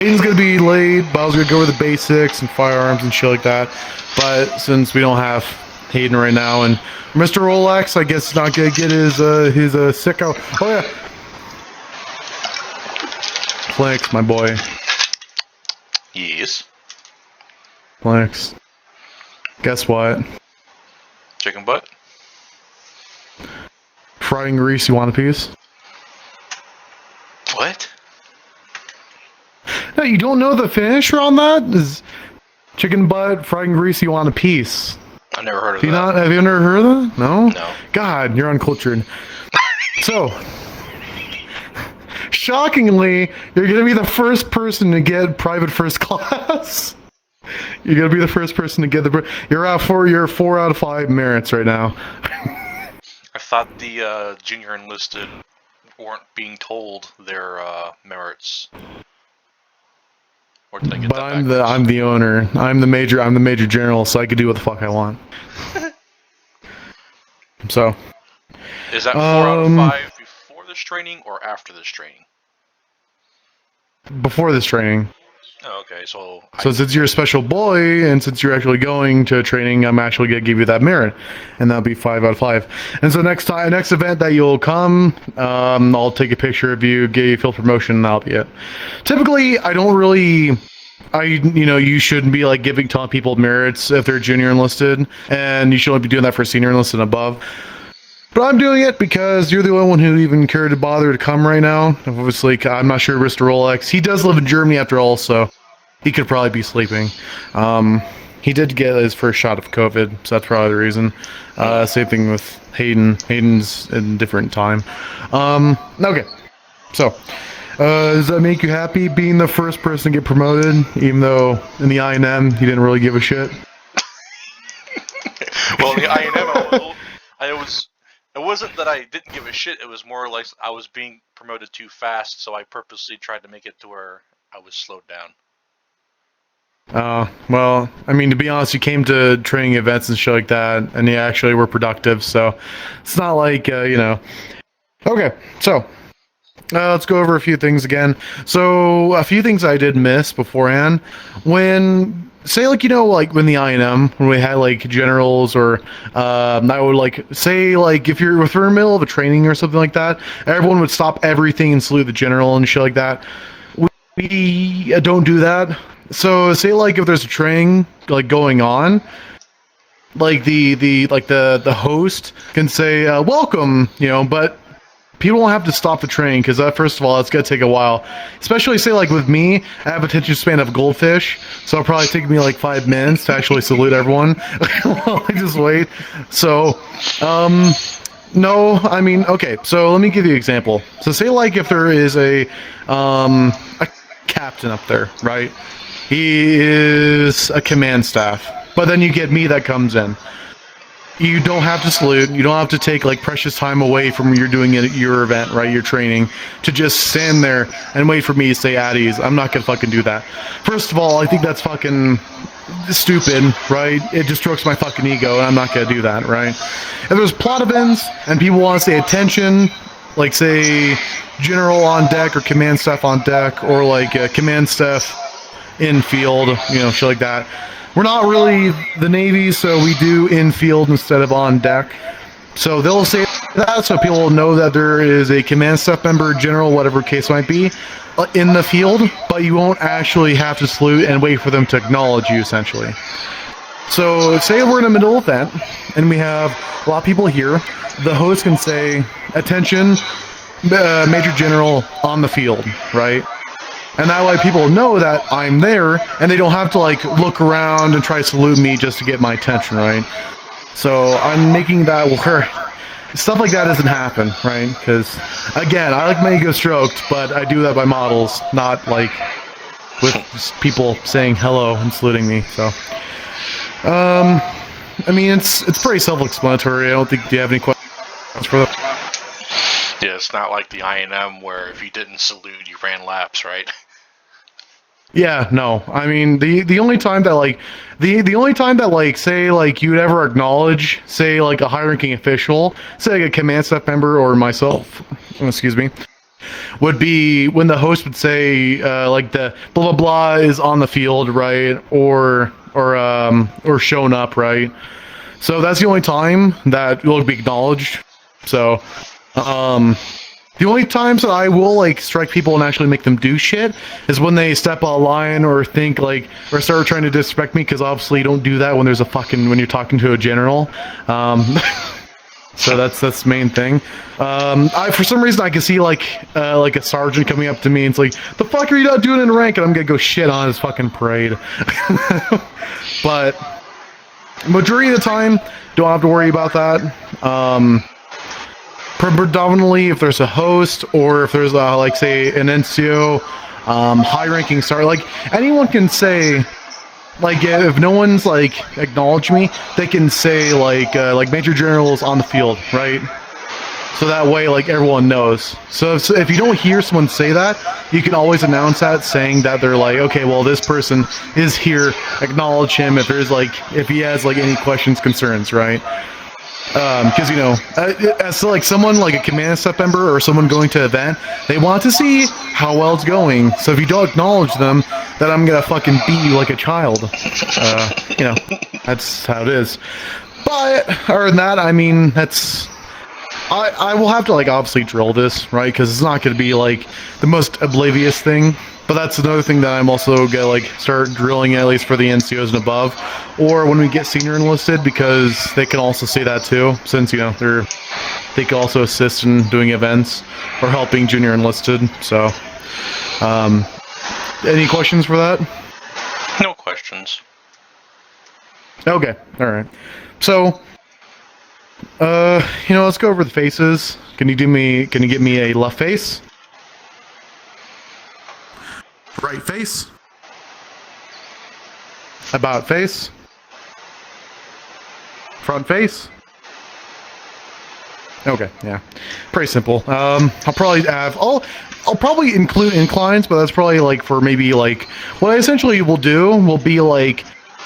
Hayden's gonna be late, but I was gonna go over the basics and firearms and shit like that. But since we don't have Hayden right now, and Mr. Rolex, I guess, not gonna get his sicko. Oh yeah, Flex, my boy. Yes. Flex. Guess what? Chicken butt? Fried and grease, you want a piece? What? No, you don't know the finisher on that? Is chicken butt, fried and grease, you want a piece? I never heard of that. that. Have you never heard of that? No? No. God, you're uncultured. So, shockingly, you're gonna be the first person to get private first class. You're gonna be the first person to get you're 4 out of 5 merits right now. I thought the junior enlisted weren't being told their merits. Or did I get But that I'm the owner. I'm the major general, so I can do what the fuck I want. So. Is that 4 out of 5 before this training or after this training? Before this training. Oh, okay, so Since you're a special boy, and since you're actually going to training, I'm actually gonna give you that merit, and that'll be 5 out of 5. And so next event that you'll come, I'll take a picture of you, give you a field promotion, and that'll be it. Typically, I don't really. You shouldn't be like telling people merits if they're junior enlisted, and you should only be doing that for senior enlisted and above. But I'm doing it because you're the only one who even cared to bother to come right now. Obviously, I'm not sure Mr. Rolex. He does live in Germany after all, so he could probably be sleeping. He did get his first shot of COVID, so that's probably the reason. Same thing with Hayden. Hayden's in a different time. Okay, so does that make you happy being the first person to get promoted, even though in the INM you didn't really give a shit? Well, the INM, it wasn't that I didn't give a shit, it was more like I was being promoted too fast, so I purposely tried to make it to where I was slowed down. Well, I mean, to be honest, you came to training events and shit like that, and you actually were productive, so it's not like, Okay, so, let's go over a few things again. So, a few things I did miss beforehand. Say, when the INM, when we had, generals, or, I would, say, if you're in the middle of a training or something like that, everyone would stop everything and salute the general and shit like that. We don't do that. So, say, if there's a training, going on, the host can say, welcome, but people won't have to stop the train, because first of all, it's going to take a while. Especially, say, with me, I have attention span of a goldfish, so it'll probably take me, 5 minutes to actually salute everyone. I just wait. So, no, I mean, okay, so let me give you an example. So, say, if there is a captain up there, right? He is a command staff, but then you get me that comes in. You don't have to salute. You don't have to take precious time away from your doing your event, right? Your training, to just stand there and wait for me to say at ease. I'm not gonna fucking do that. First of all, I think that's fucking stupid, right? It just strokes my fucking ego, and I'm not gonna do that, right? If there's plot events and people want to say attention, say general on deck or command staff on deck, or command staff in field, shit like that. We're not really the Navy, so we do in field instead of on deck. So they'll say that so people will know that there is a command staff member, general, whatever case might be, in the field, but you won't actually have to salute and wait for them to acknowledge you, essentially. So say we're in a middle event, and we have a lot of people here. The host can say, attention, Major General on the field, right? And that way people know that I'm there, and they don't have to look around and try to salute me just to get my attention, right? So I'm making that where stuff like that doesn't happen, right? Because, again, I like my ego stroked, but I do that by models, not with just people saying hello and saluting me. So, I mean, it's pretty self-explanatory. I don't think, do you have any questions for that? Yeah, it's not like the INM where if you didn't salute, you ran laps, right? Yeah, no. I mean, the only time that the only time that say you'd ever acknowledge, say a high-ranking official, say a command staff member or myself, excuse me, would be when the host would say like the blah blah blah is on the field, right, or shown up, right. So that's the only time that will be acknowledged. So, the only times that I will like strike people and actually make them do shit is when they step out of line or think like or start trying to disrespect me, because obviously you don't do that when there's a fucking when you're talking to a general. So that's the main thing. I for some reason I can see like a sergeant coming up to me and it's like, the fuck are you not doing in rank? And I'm gonna go shit on his fucking parade. But majority of the time, don't have to worry about that. Predominantly, if there's a host or if there's a, like say an NCO, high-ranking star, like anyone can say, like if no one's like acknowledged me, they can say like Major General's on the field, right? So that way, like everyone knows. So if you don't hear someone say that, you can always announce that, saying that they're like, okay, well this person is here. Acknowledge him if there's like if he has like any questions, concerns, right? Because you know, as like someone like a command staff member or someone going to an event, they want to see how well it's going. So if you don't acknowledge them, then I'm gonna fucking beat you like a child. You know, that's how it is. But other than that, I mean, that's. I will have to like obviously drill this, right? Because it's not gonna be like the most oblivious thing. But that's another thing that I'm also gonna like start drilling, at least for the NCOs and above, or when we get senior enlisted, because they can also say that too, since you know they can also assist in doing events or helping junior enlisted. So, any questions for that? No questions. Okay, all right. So, you know, let's go over the faces. Can you get me a left face? Right face? About face? Front face? Okay, yeah. Pretty simple. I'll probably include inclines, but that's probably like for maybe like what I essentially will do will be like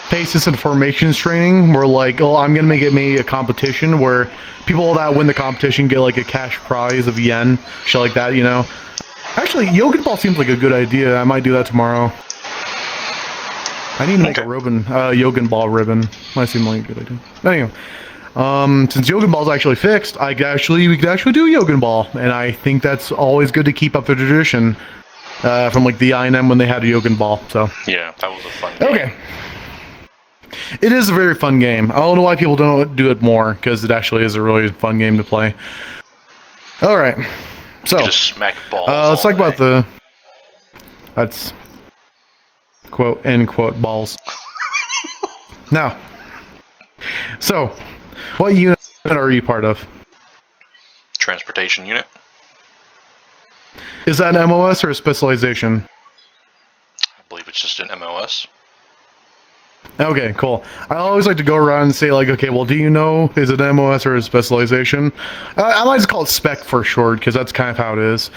faces and formations training, where like, oh, I'm gonna make it maybe a competition where people that win the competition get like a cash prize of yen, shit like that, you know. Actually, Yogan Ball seems like a good idea. I might do that tomorrow. I need to make a ribbon, Yogan Ball ribbon. Might seem like a good idea. Anyway, since Yogan Ball's actually fixed, we could actually do Yogan Ball, and I think that's always good to keep up the tradition from like the INM when they had a Yogan Ball. So yeah, that was a fun game. Okay. It is a very fun game. I don't know why people don't do it more, because it actually is a really fun game to play. All right. So, just smack balls let's talk all about day. that's quote end quote balls. Now, so what unit are you part of? Transportation unit. Is that an MOS or a specialization? I believe it's just an MOS. Okay, cool. I always like to go around and say, like, okay, well, do you know, is it MOS or a specialization? I might just call it spec for short, because that's kind of how it is.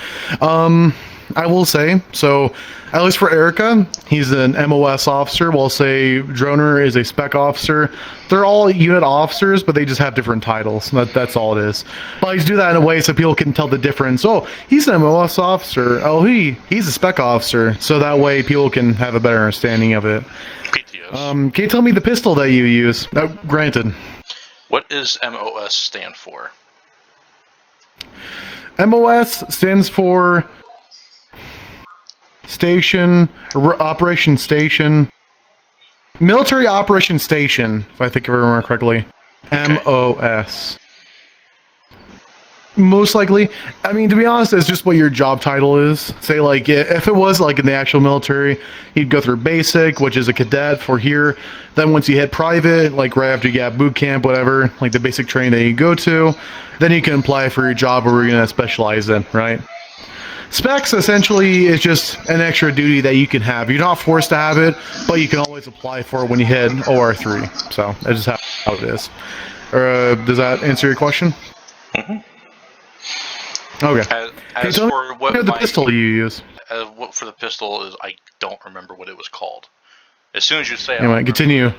I will say, so, at least for Erica, he's an MOS officer, while, say, Droner is a spec officer. They're all unit officers, but they just have different titles. That's all it is. But I just do that in a way so people can tell the difference. Oh, he's an MOS officer. Oh, he's a spec officer. So that way people can have a better understanding of it. PTOs. Can you tell me the pistol that you use? Granted. What does MOS stand for? MOS stands for Operation Station. Military Operation Station, if I think I remember correctly. Okay. MOS. Most likely. I mean, to be honest, it's just what your job title is. Say, like, if it was, like, in the actual military, you'd go through basic, which is a cadet for here. Then once you hit private, like, right after you get boot camp, whatever, like the basic training that you go to, then you can apply for your job where you're going to specialize in, right? Specs, essentially, is just an extra duty that you can have. You're not forced to have it, but you can always apply for it when you hit OR3. So, that's just how it is. Does that answer your question? Mm-hmm. Okay. As for what the pistol you use. What for the pistol is, I don't remember what it was called. As soon as you say it, Anyway, continue.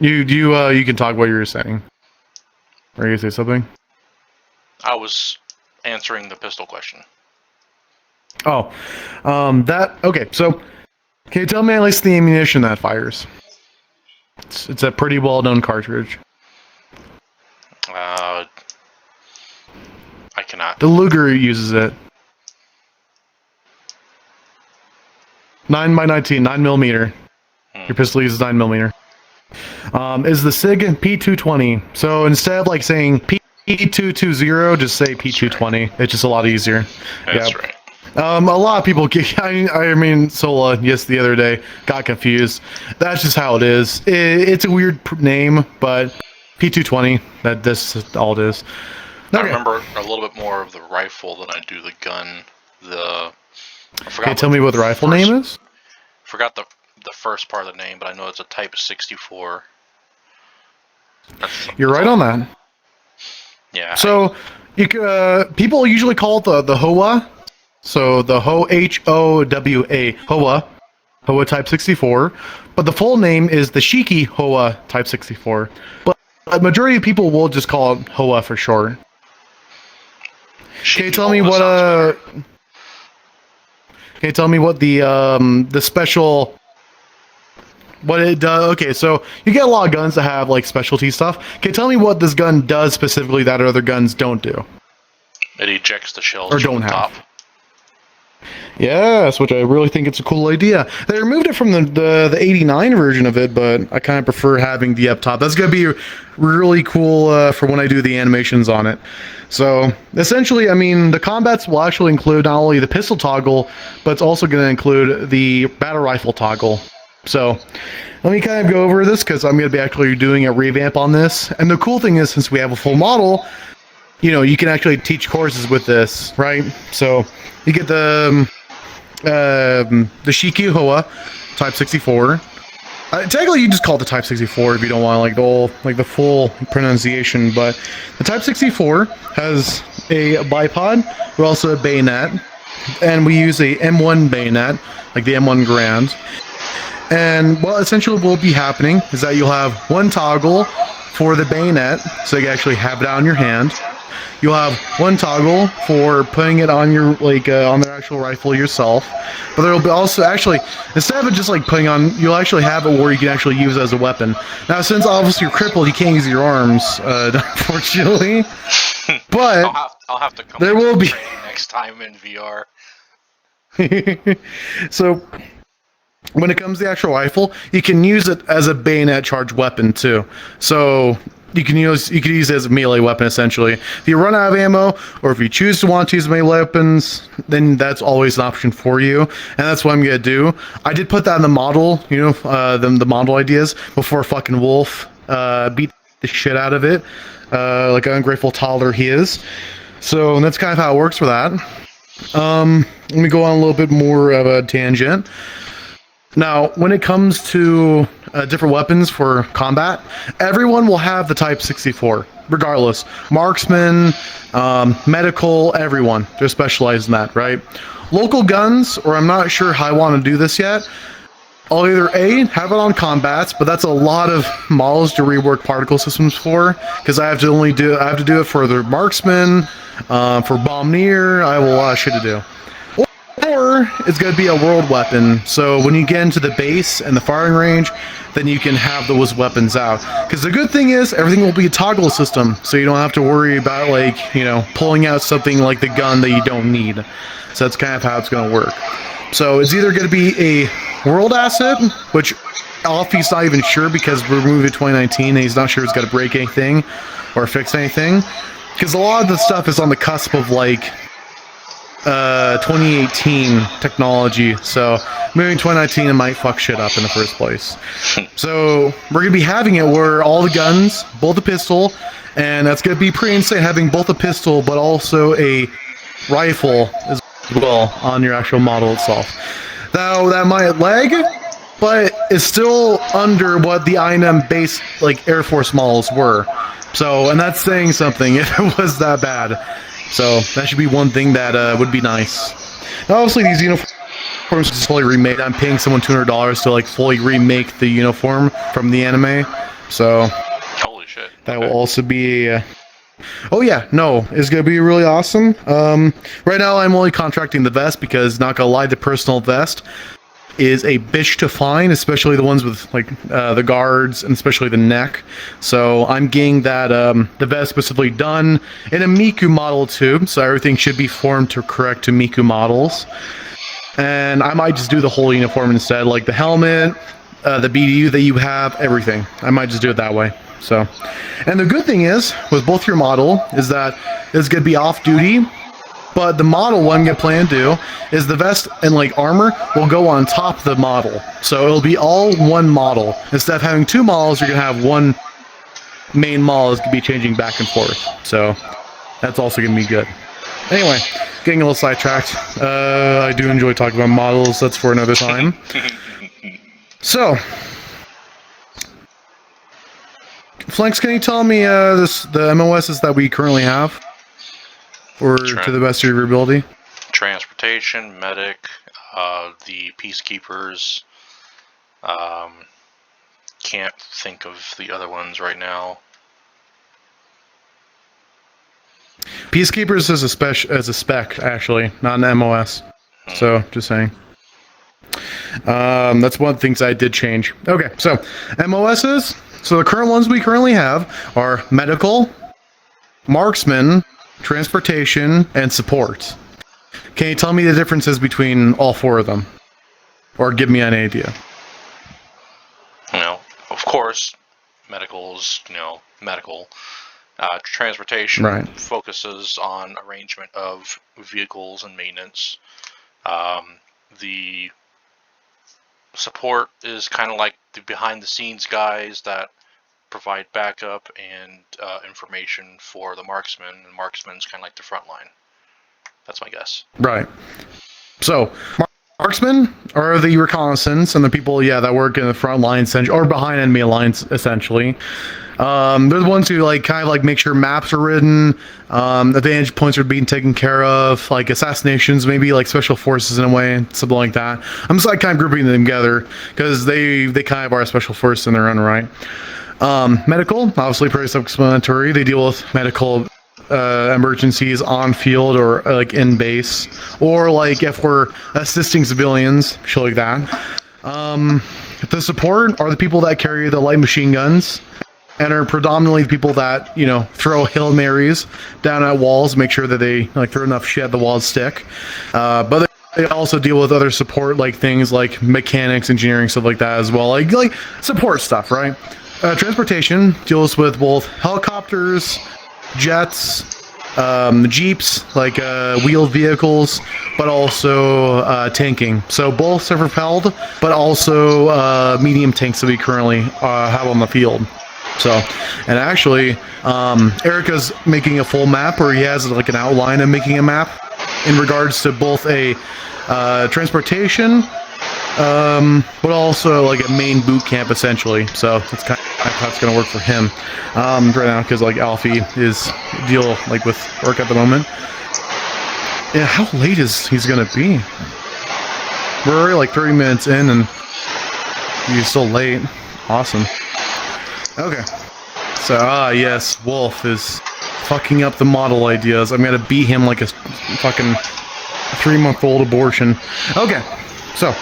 You can talk what you were saying. Were you gonna say something? I was answering the pistol question. Oh, okay. So, can you tell me at least the ammunition that fires? It's a pretty well-known cartridge. I cannot. The Luger uses it. 9x19, 9mm. Your pistol uses 9mm. Is the SIG P220. So instead of like saying P220, just say P220. It's just a lot easier. That's right. A lot of people get, I mean, Sola, yes, the other day, got confused. That's just how it is. It's a weird name, but P220, that's all it is. I remember a little bit more of the rifle than I do the gun. Can you tell me what the rifle name is? Forgot the first part of the name, but I know it's a Type 64. You're right on that. Yeah. So, people usually call it the HOA. So the HOWA, HOA Type 64. But the full name is the Shiki HOA Type 64. But the majority of people will just call it HOA for short. Can you tell me what Can you tell me what the special, what it does? Okay, so you get a lot of guns that have like specialty stuff. Can you tell me what this gun does specifically that other guns don't do? It ejects the shells or from don't the have. top. Yes, which I really think it's a cool idea. They removed it from the 89 version of it, but I kind of prefer having the up top. That's going to be really cool for when I do the animations on it. So, essentially, I mean, the combats will actually include not only the pistol toggle, but it's also going to include the battle rifle toggle. So, let me kind of go over this, because I'm going to be actually doing a revamp on this. And the cool thing is, since we have a full model, you know, you can actually teach courses with this, right? So, you get the Shiki Hoa Type 64. Technically, you just call it the Type 64 if you don't want like the full pronunciation. But the Type 64 has a bipod, but also a bayonet, and we use a M1 bayonet, like the M1 Grand. And what essentially will be happening is that you'll have one toggle for the bayonet, so you can actually have it out in your hand. You'll have one toggle for putting it on your on the actual rifle yourself, but there will be also actually, instead of it just like putting on, you'll actually have it where you can actually use it as a weapon. Now, since obviously you're crippled, you can't use your arms, unfortunately. But I'll have to come. There will be next time in VR. So, when it comes to the actual rifle, you can use it as a bayonet charged weapon too. So you can use it as a melee weapon essentially. If you run out of ammo, or if you choose to want to use melee weapons, then that's always an option for you. And that's what I'm gonna do. I did put that in the model, you know, the model ideas before fucking Wolf beat the shit out of it, like an ungrateful toddler he is. So that's kind of how it works for that. Let me go on a little bit more of a tangent. Now, when it comes to different weapons for combat, everyone will have the Type 64, regardless. Marksman, medical, everyone. They're specialized in that, right? Local guns, or I'm not sure how I want to do this yet, I'll either A, have it on combats, but that's a lot of models to rework particle systems for, because I have to do it for the Marksman, for Bombardier, I have a lot of shit to do. Or it's going to be a world weapon, so when you get into the base and the firing range, then you can have those weapons out. Because the good thing is, everything will be a toggle system, so you don't have to worry about, like, you know, pulling out something like the gun that you don't need. So that's kind of how it's going to work. So it's either going to be a world asset, which Alfie's not even sure because we're moving to 2019 and he's not sure it's going to break anything or fix anything. Because a lot of the stuff is on the cusp of, like, 2018 technology, so moving 2019 it might fuck shit up in the first place. So we're gonna be having it where all the guns, both a pistol, and that's gonna be pretty insane having both a pistol but also a rifle as well on your actual model itself. Now that might lag, but it's still under what the INM base like Air Force models were. So, and that's saying something if it was that bad. So that should be one thing that would be nice. Now, obviously, these uniforms are fully remade. I'm paying someone $200 to like fully remake the uniform from the anime. So Holy shit! That will also be Oh yeah, no, it's gonna be really awesome. Right now I'm only contracting the vest because, not gonna lie, the personal vest is a bitch to find, especially the ones with like the guards and especially the neck. So I'm getting that the vest specifically done in a Miku model too. So everything should be formed to correct to Miku models. And I might just do the whole uniform instead, like the helmet, the BDU that you have, everything. I might just do it that way. So, and the good thing is with both your model is that it's gonna be off duty. But the model, what I'm gonna plan to do is the vest and like armor will go on top of the model, so it'll be all one model. Instead of having two models, you're gonna have one main model that's gonna be changing back and forth. So that's also gonna be good. Anyway, getting a little sidetracked. I do enjoy talking about models. That's for another time. So, Flanks, can you tell me the MOSs that we currently have? Or to the best of your ability? Transportation, medic, the peacekeepers. Can't think of the other ones right now. Peacekeepers is a spec actually, not an MOS. So just saying. That's one of the things I did change. Okay, so MOSs. So the current ones we currently have are medical, marksman, transportation, and support. Can you tell me the differences between all four of them? Or give me an idea. You know, of course, medical is, medical. Transportation Right. focuses on arrangement of vehicles and maintenance. The support is kind of like the behind-the-scenes guys that provide backup and information for the marksman, and marksman's kind of like the front line. That's my guess. Right. So, marksmen are the reconnaissance and the people, that work in the front lines or behind enemy lines, essentially. They're the ones who kind of make sure maps are written, advantage points are being taken care of, like assassinations, maybe like special forces in a way, something like that. I'm just kind of grouping them together because they kind of are a special force in their own right. Medical, obviously pretty self-explanatory. They deal with medical emergencies on field or in base, or if we're assisting civilians, shit like that. The support are the people that carry the light machine guns and are predominantly the people that throw Hail Marys down at walls, make sure that they throw enough shit at the walls stick. But they also deal with other support things like mechanics, engineering, stuff like that as well, like support stuff, right? Transportation deals with both helicopters, jets, jeeps, wheeled vehicles, but also tanking. So both self-propelled, but also medium tanks that we currently have on the field. So, and actually, Erica's making a full map, or he has an outline of making a map in regards to both a transportation, but also a main boot camp essentially. So that's kind of how it's gonna work for him right now, because Alfie is deal with work at the moment. Yeah, how late is he's gonna be? We're already 30 minutes in and he's still late. Awesome. Okay. So yes, Wolf is fucking up the model ideas. I'm gonna beat him like a fucking 3-month-old abortion. Okay. So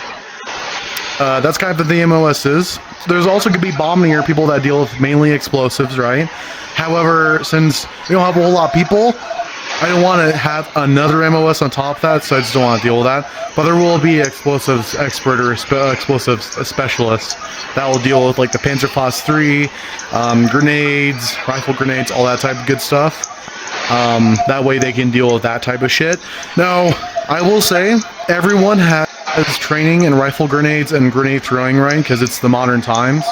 that's kind of the MOS is. There's also going to be bombardier people that deal with mainly explosives, right? However, since we don't have a whole lot of people, I don't want to have another MOS on top of that, so I just don't want to deal with that. But there will be explosives expert or explosives specialist that will deal with the Panzerfaust 3, grenades, rifle grenades, all that type of good stuff. That way they can deal with that type of shit. Now, I will say, everyone has training in rifle grenades and grenade throwing, right? Because it's the modern times.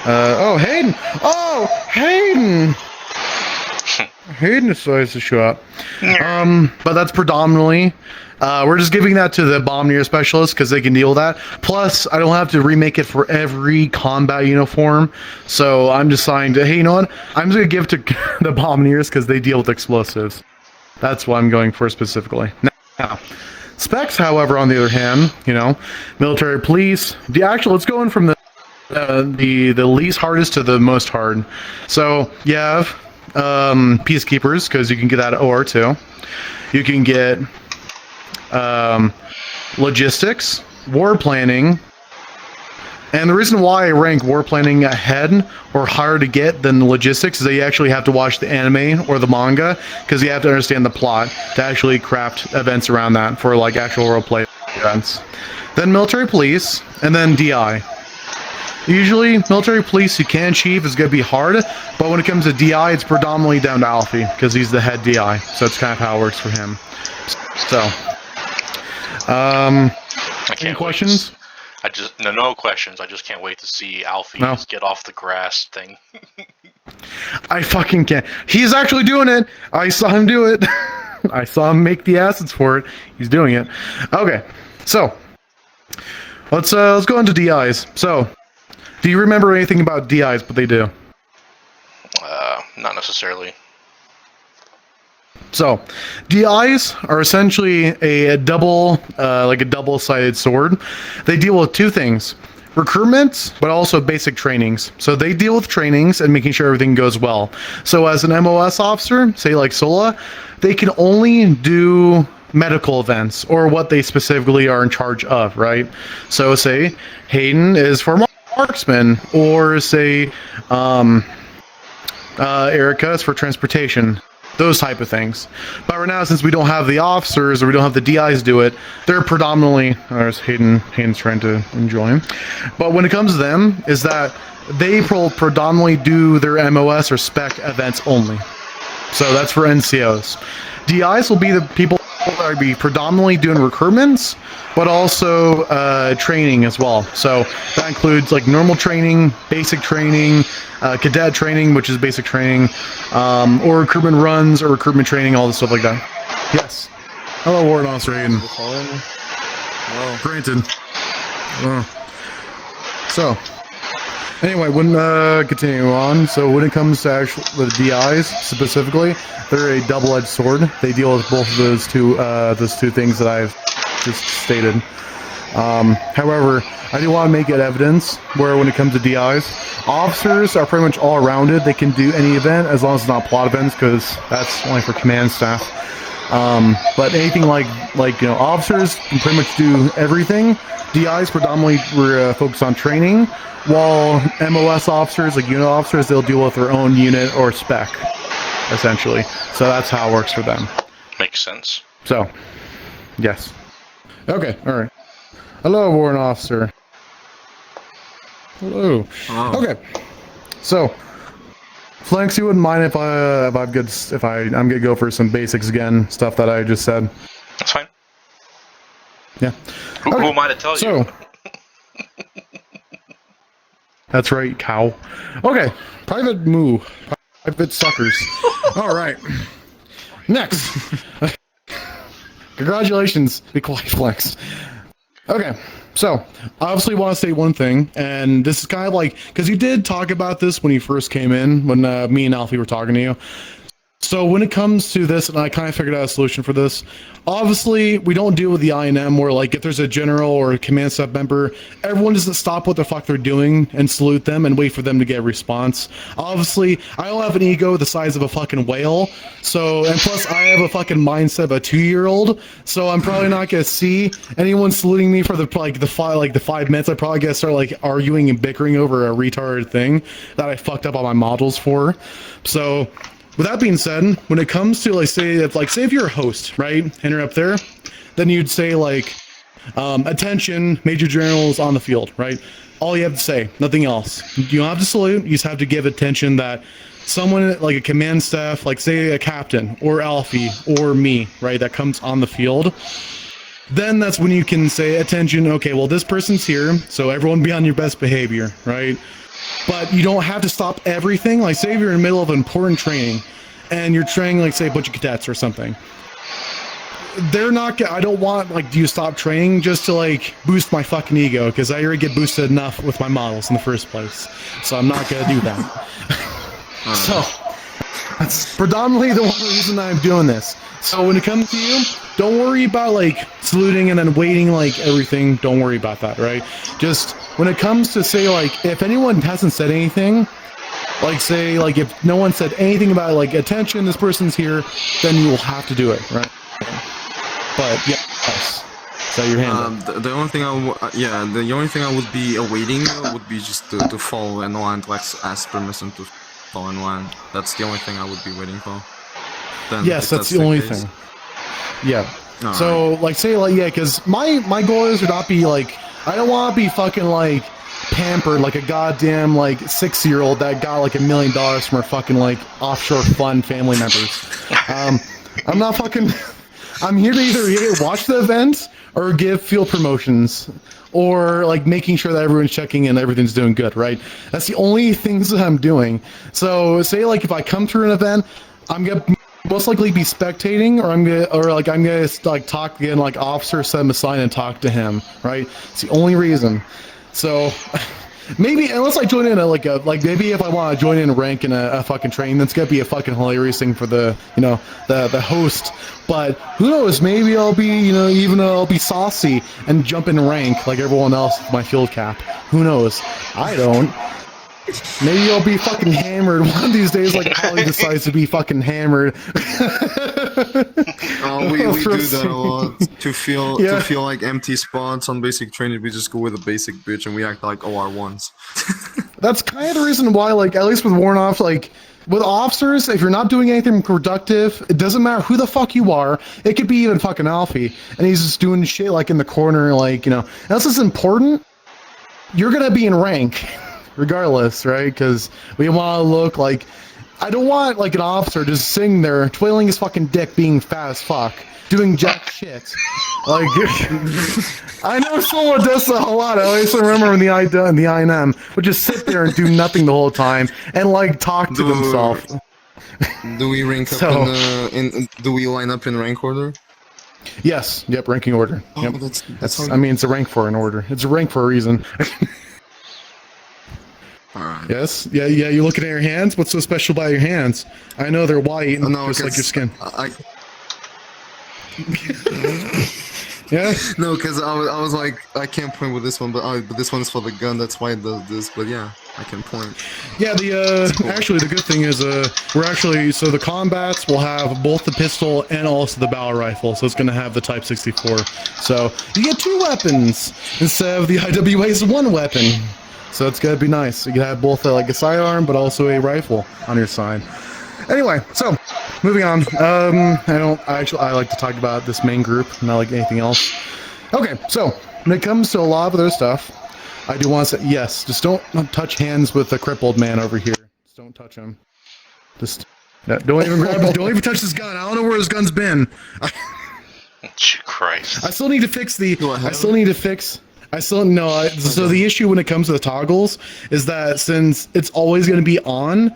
Oh, Hayden! Oh, Hayden! Hayden decides to show up. But that's predominantly... we're just giving that to the bombardier specialists because they can deal with that. Plus, I don't have to remake it for every combat uniform. So I'm just saying, hey, you know what? I'm just going to give it to the bombardiers because they deal with explosives. That's what I'm going for specifically. Now, specs, however, on the other hand, military police. Let's go in from the least hardest to the most hard. So you have peacekeepers, because you can get that at OR2. You can get logistics, war planning, and the reason why I rank war planning ahead or higher to get than logistics is that you actually have to watch the anime or the manga, because you have to understand the plot to actually craft events around that for like actual roleplay events. Then military police, and then DI. Usually, military police you can achieve is going to be hard, but when it comes to DI, it's predominantly down to Alfie, because he's the head DI, so that's kind of how it works for him. So, any questions? No questions. I just can't wait to see Alfie get off the grass thing. I fucking can't. He's actually doing it. I saw him do it. I saw him make the assets for it. He's doing it. Okay, so let's go into DIs. So, do you remember anything about DIs? What they do? Not necessarily. So, DIs are essentially a double-sided sword. They deal with two things: recruitment, but also basic trainings. So they deal with trainings and making sure everything goes well. So as an MOS officer, say like Sola, they can only do medical events or what they specifically are in charge of, right? So say Hayden is for Marksman, or say Erica is for transportation. Those type of things. But right now, since we don't have the officers or we don't have the DIs do it, they're predominantly, there's Hayden's trying to enjoy him. But when it comes to them, is that they predominantly do their MOS or spec events only. So that's for NCOs. DIs will be the people that are be predominantly doing recruitments, but also training as well. So that includes like normal training, basic training, cadet training, which is basic training, or recruitment runs or recruitment training, all this stuff like that. Yes. Hello, Warrant Officer Hayden. Granted. So, anyway, when continuing on, so when it comes to actual the DIs specifically, they're a double-edged sword. They deal with both of those two things that I've just stated. However, I do want to make it evidence where when it comes to DIs, officers are pretty much all rounded. They can do any event as long as it's not plot events, because that's only for command staff. But anything like officers can pretty much do everything. DIs predominantly focus on training, while MOS officers, like unit officers, they'll deal with their own unit or spec, essentially. So that's how it works for them. Makes sense. So, yes. Okay, alright. Hello, Warrant Officer. Hello. Oh. Okay. So, Flanks, you wouldn't mind if I'm gonna go for some basics again, stuff that I just said. That's fine. Yeah. Who am I to tell you? That's right, cow. Okay, Private Moo. Private Suckers. Alright. Next. Congratulations, be quiet, Flex. Okay, so, I obviously want to say one thing, and this is kind of like, because you did talk about this when you first came in, when me and Alfie were talking to you. So when it comes to this, and I kind of figured out a solution for this, obviously we don't deal with the INM where like if there's a general or a command staff member, everyone doesn't stop what the fuck they're doing and salute them and wait for them to get a response. Obviously, I don't have an ego the size of a fucking whale, so, and plus I have a fucking mindset of a 2-year-old, so I'm probably not gonna see anyone saluting me for the 5 minutes. I probably gotta start like arguing and bickering over a retarded thing that I fucked up all my models for. So with that being said, when it comes to say if you're a host, right, and you're up there, then you'd say like, attention, Major Generals on the field, right? All you have to say, nothing else. You don't have to salute. You just have to give attention that someone like a command staff, like say a captain or Alfie or me, right, that comes on the field. Then that's when you can say, attention. Okay, well this person's here, so everyone be on your best behavior, right? But you don't have to stop everything. Like, say if you're in the middle of important training, and you're training, like, say, a bunch of cadets or something. They're not I don't want, like, you stop training just to, like, boost my fucking ego, because I already get boosted enough with my models in the first place. So I'm not gonna do that. So, that's predominantly the one reason I'm doing this. So when it comes to you, don't worry about, like, saluting and then waiting, like, everything. Don't worry about that, right? Just, when it comes to, say, like, if anyone hasn't said anything, like say like if no one said anything about like attention, this person's here, then you will have to do it, right? But yeah, yes. So your hand. The only thing the only thing I would be awaiting would be just to fall in line, to ask permission to fall in line. That's the only thing I would be waiting for. Then, Yes, that's the only thing. Yeah. All so like say like yeah, because my goal is to not be like I don't want to be fucking like pampered like a goddamn like 6-year-old that got like $1 million from her fucking like offshore fund family members. I'm not fucking. I'm here to either watch the event or give field promotions or like making sure that everyone's checking in, everything's doing good, right? That's the only things that I'm doing. So say like if I come through an event, I'm gonna most likely be spectating, or I'm gonna like talk to like officer, set him aside and talk to him, right? It's the only reason. So maybe unless I join in maybe if I want to join in a rank in a fucking training, that's gonna be a fucking hilarious thing for the the host. But who knows? Maybe I'll be I'll be saucy and jump in rank like everyone else with my field cap. Who knows? I don't. Maybe I'll be fucking hammered one of these days, like Holly decides to be fucking hammered. Oh, we do that a lot. To feel like empty spots on basic training, we just go with a basic bitch and we act like OR1s. That's kind of the reason why, like, at least with Warnoff, like, with officers, if you're not doing anything productive, it doesn't matter who the fuck you are. It could be even fucking Alfie, and he's just doing shit, like, in the corner, like, Unless it's important, you're gonna be in rank. Regardless, right? Because we want to look like I don't want like an officer just sitting there twiddling his fucking dick, being fat as fuck, doing jack shit. Like I know someone does that a lot. I always remember when the INM would just sit there and do nothing the whole time and like talk to themselves. Do we rank up do we line up in rank order? Yes. Yep. Ranking order. Oh, yep. That's I mean, it's a rank for an order. It's a rank for a reason. Alright. Yes? Yeah, you looking at your hands? What's so special about your hands? I know they're white, just like your skin. Yeah? No, because I was like, I can't point with this one, but this one's for the gun, that's why it does this, but yeah, I can point. Yeah, Cool. actually, the good thing is, so the combats will have both the pistol and also the battle rifle, so it's going to have the Type 64. So, you get 2 weapons instead of the IWA's 1 weapon. So it's gonna be nice. You can have both like a sidearm, but also a rifle on your side. Anyway, so moving on. I like to talk about this main group, not like anything else. Okay, so when it comes to a lot of other stuff, I do want to say yes. Just don't touch hands with the crippled man over here. Just don't touch him. Just don't even grab it. Don't even touch his gun. I don't know where his gun's been. Christ. I still need to fix the. So the issue when it comes to the toggles is that since it's always going to be on,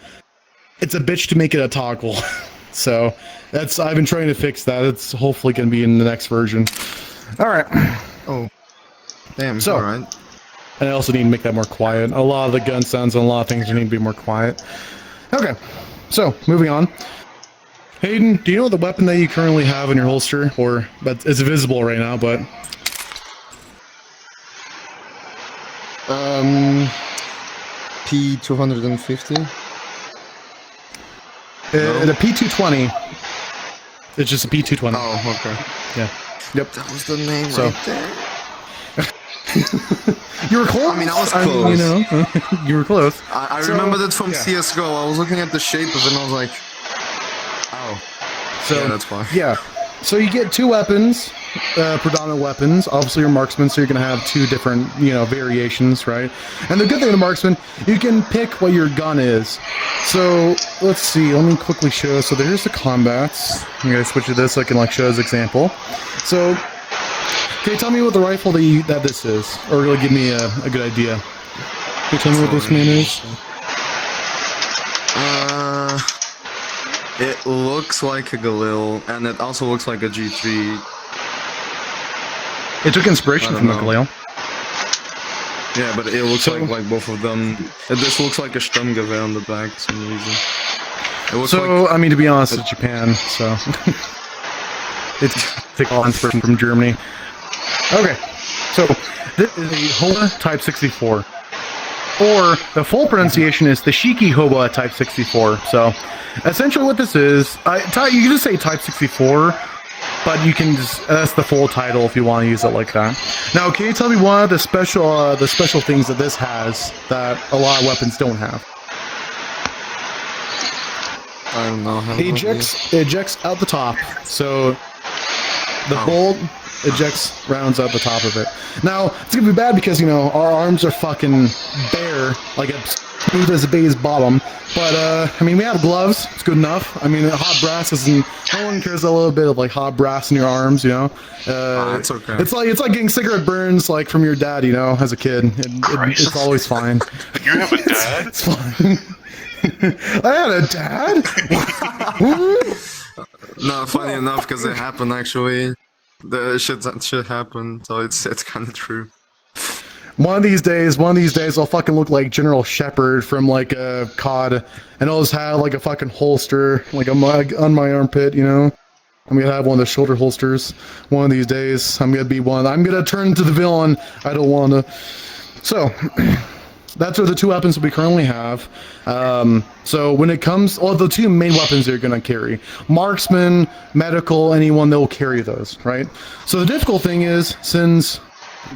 it's a bitch to make it a toggle. So I've been trying to fix that. It's hopefully going to be in the next version. All right. Oh, damn. So, all right. And I also need to make that more quiet. A lot of the gun sounds and a lot of things need to be more quiet. Okay. So moving on. Hayden, do you know the weapon that you currently have in your holster, but it's visible right now, but. P250. The P220. It's just a P220. Oh, okay. Yeah. Yep. That was the name right there. You were close. I mean, I was close. You were close. I remember that from CSGO. I was looking at the shape of it and I was like, oh. So, yeah, that's why. Yeah. So you get 2 weapons, predominant weapons. Obviously, you're marksman, so you're going to have 2 different, variations, right? And the good thing with the marksman, you can pick what your gun is. So let's see. Let me quickly show. So there's the combats. I'm going to switch to this so I can show as example. So, can you tell me what the rifle that this is, or really give me a good idea? Can you tell me what this man is? It looks like a Galil, and it also looks like a G3. It took inspiration from the Galil. Yeah, but it looks like both of them. This looks like a Sturmgewehr on the back for some reason. It looks I mean, to be honest, it's Japan, so it's take on from Germany. Okay, so this is a Hola Type 64, or the full pronunciation is the Shiki Hoba Type 64. So, essentially what this is, you can just say Type 64, but you can just, that's the full title if you want to use it like that. Now, can you tell me one of the special things that this has that a lot of weapons don't have? I don't know how Ejects out the top, so the bolt ejects rounds out the top of it. Now, it's gonna be bad because, you know, our arms are fucking bare, like as smooth as a base bottom. But, I mean, we have gloves, it's good enough. I mean, hot brass isn't, no one cares a little bit of, like, hot brass in your arms, you know? It's okay. It's like getting cigarette burns, like, from your dad, you know, as a kid. It's always fine. You have a dad? It's fine. I had a dad? No, funny enough, because it happened actually. The shit happened, so it's kind of true. One of these days, I'll fucking look like General Shepard from like a COD, and I'll just have like a fucking holster, like on my armpit, you know. I'm gonna have one of the shoulder holsters. One of these days, I'm gonna turn into the villain. I don't wanna. So. That's are the two weapons that we currently have. So when it comes, the two main weapons you're going to carry. Marksman, medical, anyone that will carry those, right? So the difficult thing is, since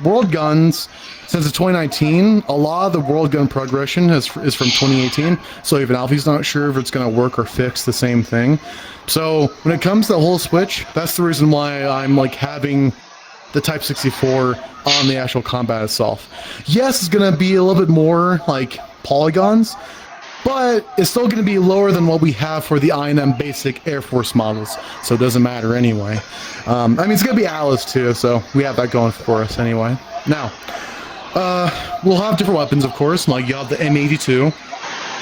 World Guns, since it's 2019, a lot of the World Gun progression is from 2018. So even Alfie's not sure if it's going to work or fix the same thing. So when it comes to the whole switch, that's the reason why I'm like having the Type 64 on the actual combat itself. Yes, it's going to be a little bit more like polygons, but it's still going to be lower than what we have for the INM basic Air Force models, so it doesn't matter anyway. I mean, it's going to be Atlas too, so we have that going for us anyway. Now, we'll have different weapons, of course, like you'll have the M82.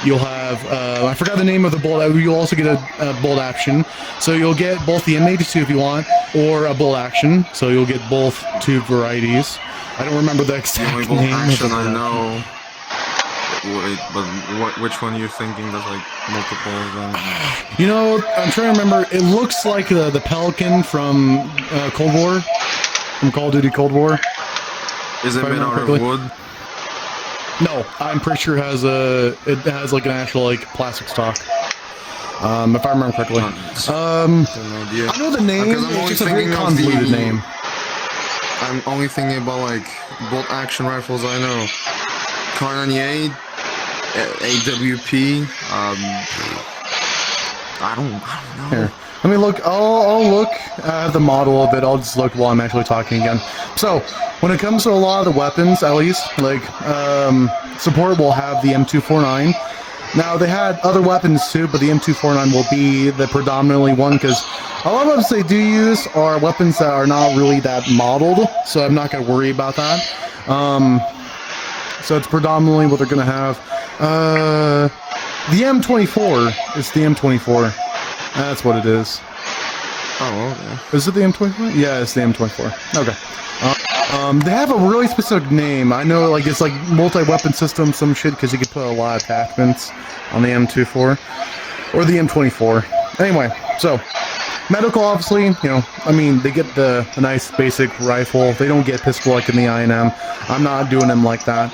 You'll have, I forgot the name of the bolt, you'll also get a bolt action. So you'll get both the M82 if you want, or a bolt action. So you'll get both two varieties. I don't remember the exact name. The only bolt action I know. Wait, but which one are you thinking? There's like multiple of them. You know, I'm trying to remember. It looks like the Pelican from Cold War, from Call of Duty Cold War. Is it made out of wood? No, I'm pretty sure it has like an actual like plastic stock. If I remember correctly. I know the name. It's just a very convoluted name. I'm only thinking about like bolt action rifles. I know. Kar 98, AWP. I don't know. Here. Let me look. I'll look at the model of it. I'll just look while I'm actually talking again. So, when it comes to a lot of the weapons, at least, like, support will have the M249. Now, they had other weapons too, but the M249 will be the predominantly one, because a lot of weapons they do use are weapons that are not really that modeled, so I'm not going to worry about that. So it's predominantly what they're going to have. The M24 is the M24. That's what it is. Oh, okay. Is it the M24? Yeah, it's the M24. Okay. They have a really specific name. I know, like, it's like multi-weapon system, some shit, because you can put a lot of attachments on the M24. Or the M24. Anyway, so, medical, obviously, you know, I mean, they get the nice basic rifle. They don't get pistol like in the INM. I'm not doing them like that.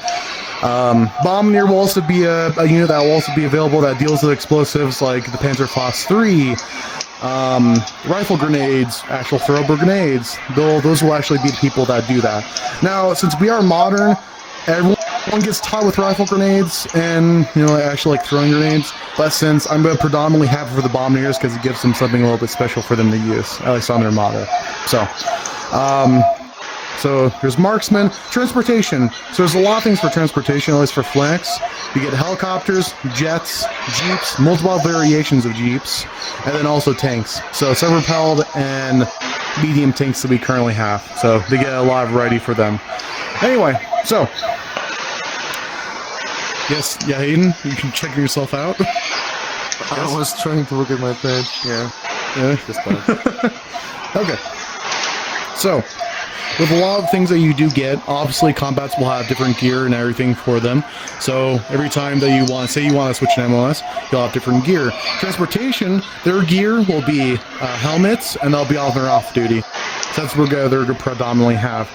Bombardier will also be a unit that will also be available that deals with explosives like the Panzerfaust 3, rifle grenades, actual throwable grenades. Those will actually be the people that do that. Now, since we are modern, everyone gets taught with rifle grenades and, you know, actually like throwing grenades. But since I'm going to predominantly have it for the Bombardiers because it gives them something a little bit special for them to use, at least on their model. So there's Marksman Transportation. So there's a lot of things for transportation, at least for flanks. You get helicopters, jets, jeeps, multiple variations of jeeps, and then also tanks. So self-propelled and medium tanks that we currently have. So they get a lot of variety for them. Anyway, so yes, yeah, Hayden, you can check yourself out. I was trying to look at my page. Yeah. Just Okay. So, with a lot of things that you do get, obviously combats will have different gear and everything for them. So every time that you want, say you want to switch an MOS, you'll have different gear. Transportation, their gear will be helmets, and they'll be on their off-duty. So that's what they're going to predominantly have.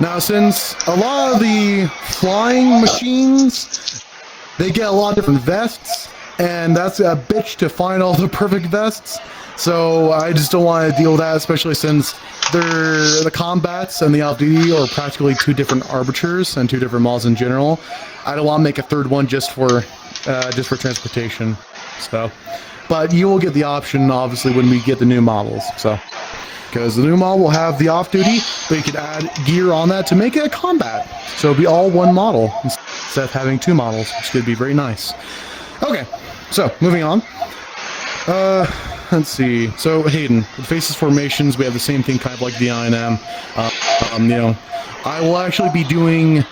Now, since a lot of the flying machines, they get a lot of different vests, and that's a bitch to find all the perfect vests. So I just don't want to deal with that, especially since the combats and the off-duty are practically two different arbiters and two different models in general. I don't want to make a third one just for transportation. So, but you will get the option, obviously, when we get the new models. So, because the new model will have the off-duty, but you can add gear on that to make it a combat. So it'll be all one model instead of having two models, which could be very nice. Okay, so moving on. Let's see. So Hayden, with faces formations, we have the same thing, kind of like the INM. You know, I will actually be doing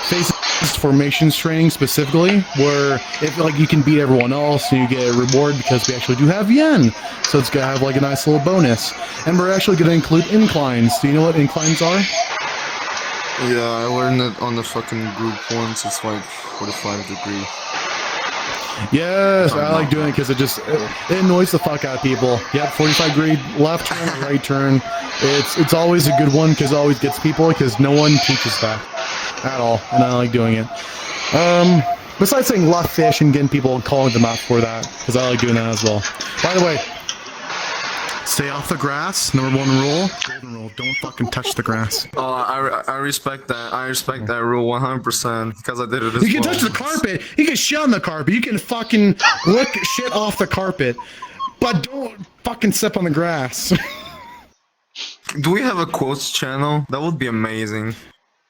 faces formations training specifically, where if like you can beat everyone else and you get a reward because we actually do have yen, so it's gonna have like a nice little bonus. And we're actually gonna include inclines. Do you know what inclines are? Yeah, I learned it on the fucking group once. It's like 45 degrees. Yes, I like doing it because it annoys the fuck out of people. Yep, 45 degree left turn or right turn. It's always a good one because it always gets people because no one teaches that at all, and I like doing it. Besides saying left fish and getting people and calling them out for that, because I like doing that as well. By the way, stay off the grass. Number one rule. Golden rule. Don't fucking touch the grass. Oh, I respect that. I respect that rule 100% because I did it as well. You can touch the carpet. You can shit on the carpet. You can fucking lick shit off the carpet. But don't fucking step on the grass. Do we have a quotes channel? That would be amazing.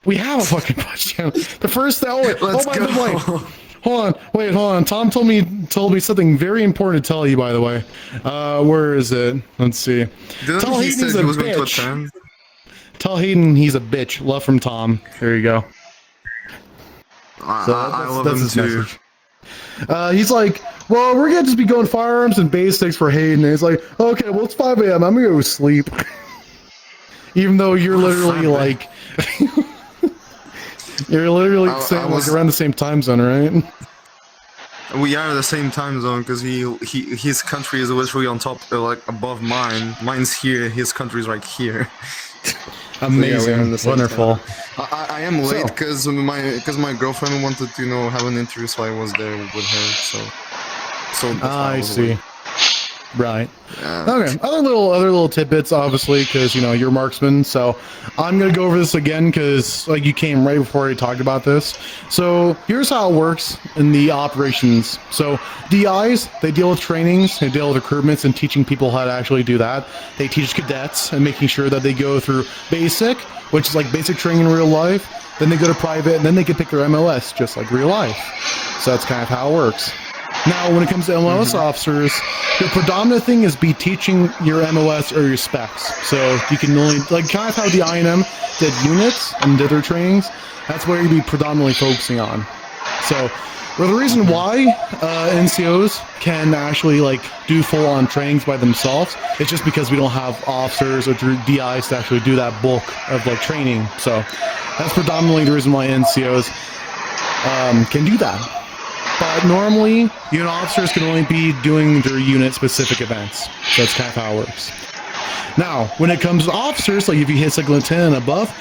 We have a fucking quotes channel. The first by the way. Hold on. Tom told me something very important to tell you, by the way. Where is it? Let's see. Tell Hayden he's a bitch. Tell Hayden he's a bitch. Love from Tom. There you go. I love him too. Message. He's like, well, we're gonna just be going firearms and basics for Hayden. And he's like, okay, well, it's 5 a.m. I'm gonna go sleep. Even though you're literally like... You're literally like around the same time zone, right? We are the same time zone because his country is literally on top, like above mine. Mine's here. His country's right here. Amazing, so wonderful. I am late because my girlfriend wanted to have an interview, so I was there with her. So I see. Late. Right. Yeah. Okay. Other little tidbits, obviously, because you're marksman. So I'm gonna go over this again because like you came right before I talked about this. So here's how it works in the operations. So DIs, they deal with trainings, they deal with recruitments and teaching people how to actually do that. They teach cadets and making sure that they go through basic, which is like basic training in real life. Then they go to private, and then they can pick their MOS just like real life. So that's kind of how it works. Now, when it comes to MOS officers, the predominant thing is be teaching your MOS or your specs. So you can only, like kind of how the INM did units and did their trainings, that's where you'd be predominantly focusing on. So, well, the reason why NCOs can actually like do full-on trainings by themselves is just because we don't have officers or DIs to actually do that bulk of like training. So that's predominantly the reason why NCOs can do that. But normally, unit officers can only be doing their unit-specific events. So that's kind of how it works. Now, when it comes to officers, like if you hit second lieutenant and above,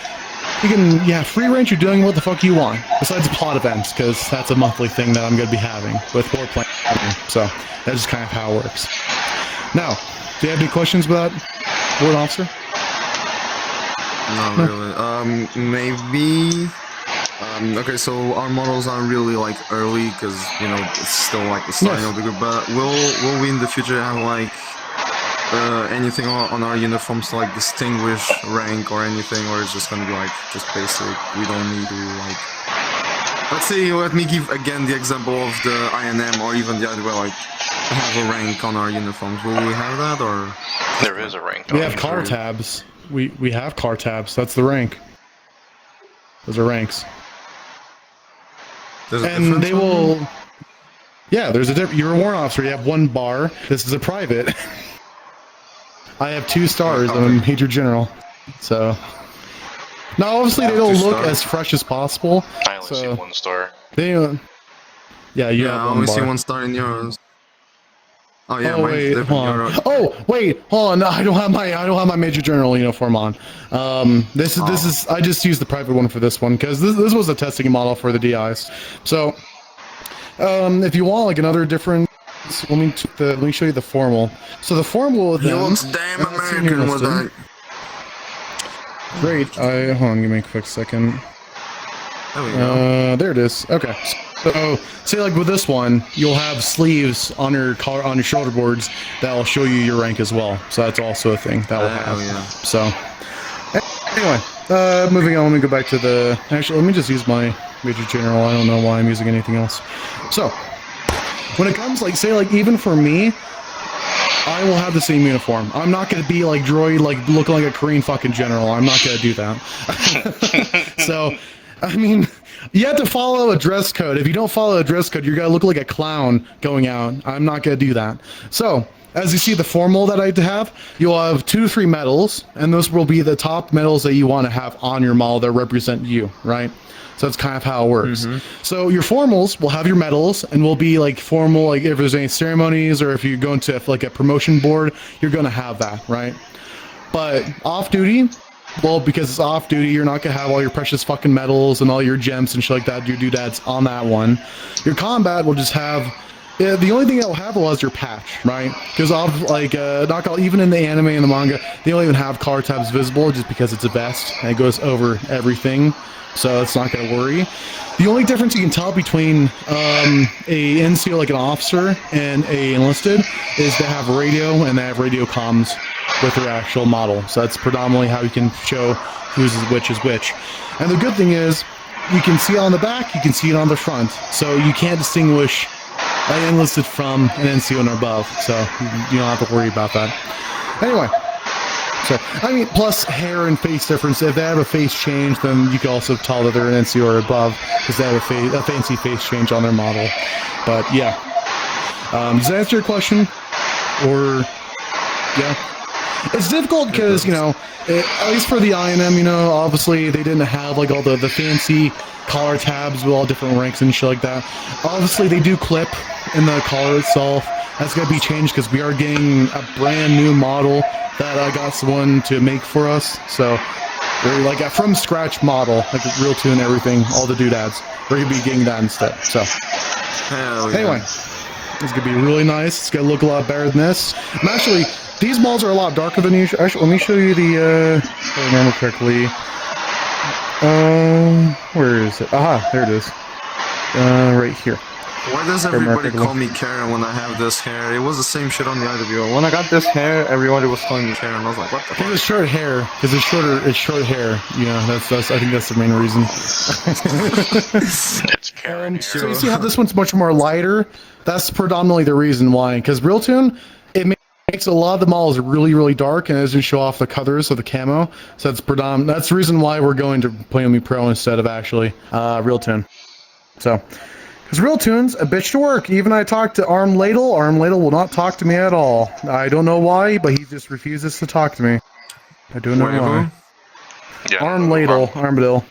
you can, free range, you're doing what the fuck you want. Besides plot events, because that's a monthly thing that I'm going to be having with war planning. So that's just kind of how it works. Now, do you have any questions about warrant officer? Not really. Maybe... okay, so our models aren't really like early because it's still like the starting of the group. But will we in the future have like anything on our uniforms to like distinguish rank or anything, or is just gonna be like just basic? We don't need to like. Let's say, let me give again the example of the INM or even the other way, like have a rank on our uniforms. Will we have that or? There is a rank. We have car tabs. We have car tabs. That's the rank. Those are ranks. And they will... Yeah, there's a different... You're a warrant officer, you have one bar. This is a private. I have 2 stars, I'm a major general. So... Now, obviously, they don't look as fresh as possible. I only see 1 star. They, yeah, you have I one only bar. see 1 star in yours. Oh yeah, Oh mine's wait, different. hold on. Oh wait, hold on. No, I don't have my Major General uniform on. This is I just used the private one for this one because this was a testing model for the DIs. So, if you want like another different, let me show you the formal. So the formal with He them. looks damn American with that. Great. Hold on, give me a quick second. There we go. There it is. Okay. So, say like with this one, you'll have sleeves on your collar, on your shoulder boards that'll show you your rank as well. So that's also a thing that will have. Yeah. So, anyway, moving on. Let me go back to the. Actually, let me just use my Major General. I don't know why I'm using anything else. So, when it comes like say like even for me, I will have the same uniform. I'm not gonna be like droid, like looking like a Korean fucking general. I'm not gonna do that. So, I mean, you have to follow a dress code. If you don't follow a dress code, you're gonna look like a clown going out. I'm not gonna do that. So, as you see the formal that I have, you'll have 2 to 3 medals, and those will be the top medals that you want to have on your model that represent you, right? So that's kind of how it works. So your formals will have your medals and will be like formal, like if there's any ceremonies or if you go into like a promotion board, you're going to have that, right? But off duty, well, because it's off duty, you're not going to have all your precious fucking medals and all your gems and shit like that, your doodads on that one. Your combat will just have, the only thing that will have was your patch, right? Because like even in the anime and the manga, they don't even have color tabs visible just because it's a vest and it goes over everything. So it's not going to worry. The only difference you can tell between a NCO, like an officer, and a enlisted is they have radio and they have radio comms with their actual model. So that's predominantly how you can show who's which is which. And the good thing is you can see it on the back, you can see it on the front. So you can't distinguish an enlisted from an NCO and above. So you don't have to worry about that. Anyway. So, I mean, plus hair and face difference. If they have a face change, then you can also tell that they're an NCO or above because they have a fancy face change on their model. But yeah, does that answer your question? Or yeah, it's difficult because at least for the INM, obviously they didn't have like all the fancy collar tabs with all different ranks and shit like that. Obviously, they do clip in the collar itself. That's gonna be changed because we are getting a brand new model that I got someone to make for us. So we're like a from scratch model, like a real tune, everything, all the doodads. We're gonna be getting that instead. So anyway, it's gonna be really nice. It's gonna look a lot better than this. And actually, these models are a lot darker than usual. Actually, let me show you the. If I remember correctly. Where is it? Aha, there it is. Right here. Why does everybody call me Karen when I have this hair? It was the same shit on the IWO. When I got this hair, everybody was calling me Karen. I was like, what the fuck? Because it's short hair. Because it's short hair. That's. I think that's the main reason. It's Karen. So you see how this one's much more lighter? That's predominantly the reason why. Because Real Tune, it makes a lot of the models really, really dark and it doesn't show off the colors of the camo. So that's predominant. That's the reason why we're going to Play On Me Pro instead of actually Real Tune. So. Because Real Tune's a bitch to work. Even I talked to Arm Ladle. Arm Ladle will not talk to me at all. I don't know why, but he just refuses to talk to me. I don't know why. Yeah, Arm Ladle. Armadillo.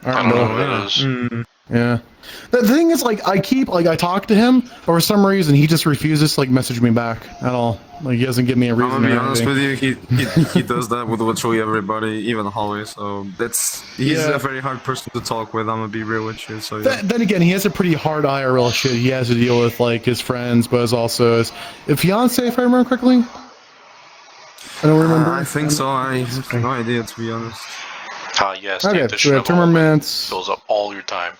I don't know who it is. Yeah. The thing is, like, I talk to him, but for some reason, he just refuses to, like, message me back at all. Like, he doesn't give me a reason. I'm gonna be honest with you, he does that with literally everybody, even Holly, so he's a very hard person to talk with, I'm gonna be real with you, so yeah. Then again, he has a pretty hard IRL shit he has to deal with, like, his friends, but also his fiance, if I remember correctly? I don't remember. I think so, I have no idea, to be honest. Yes, okay, take the so we have tournaments. Fills up all your time.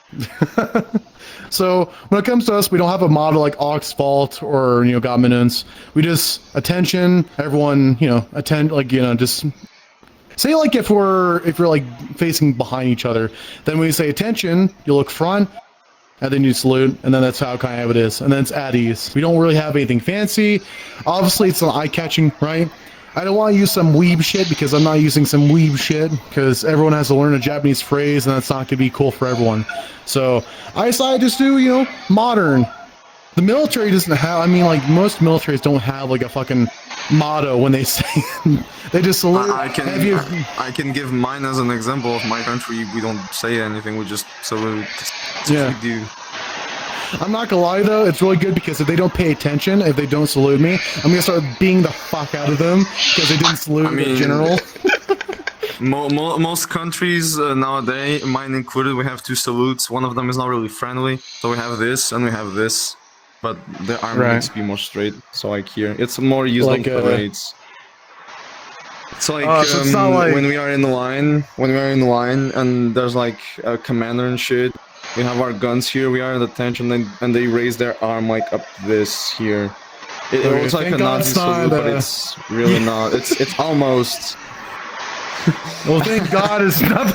So when it comes to us, we don't have a model like Ox Vault or God Minutes. We just attention, everyone, attend, like just say like if we're like facing behind each other, then when you say attention, you look front, and then you salute, and then that's how kind of it is, and then it's at ease. We don't really have anything fancy. Obviously, it's an eye-catching, right? I don't want to use some weeb shit because I'm not using some weeb shit because everyone has to learn a Japanese phrase and that's not going to be cool for everyone. So I decided to just do, modern. The military doesn't have, like most militaries don't have like a fucking motto when they say they just salute. I can give mine as an example of my country. We don't say anything, we just salute. That's what we do. I'm not gonna lie though, it's really good because if they don't pay attention, if they don't salute me, I'm gonna start beating the fuck out of them because they didn't salute the general. Most countries nowadays, mine included, we have 2 salutes. One of them is not really friendly, so we have this and we have this, but the army needs to be more straight. So like here, it's more used on parades. It's like, so it's not like when we are in the line, and there's like a commander and shit. We have our guns here. We are in attention, and they raise their arm like up this here. It looks like a Nazi salute, but it's really not. It's almost. Well, thank God it's not.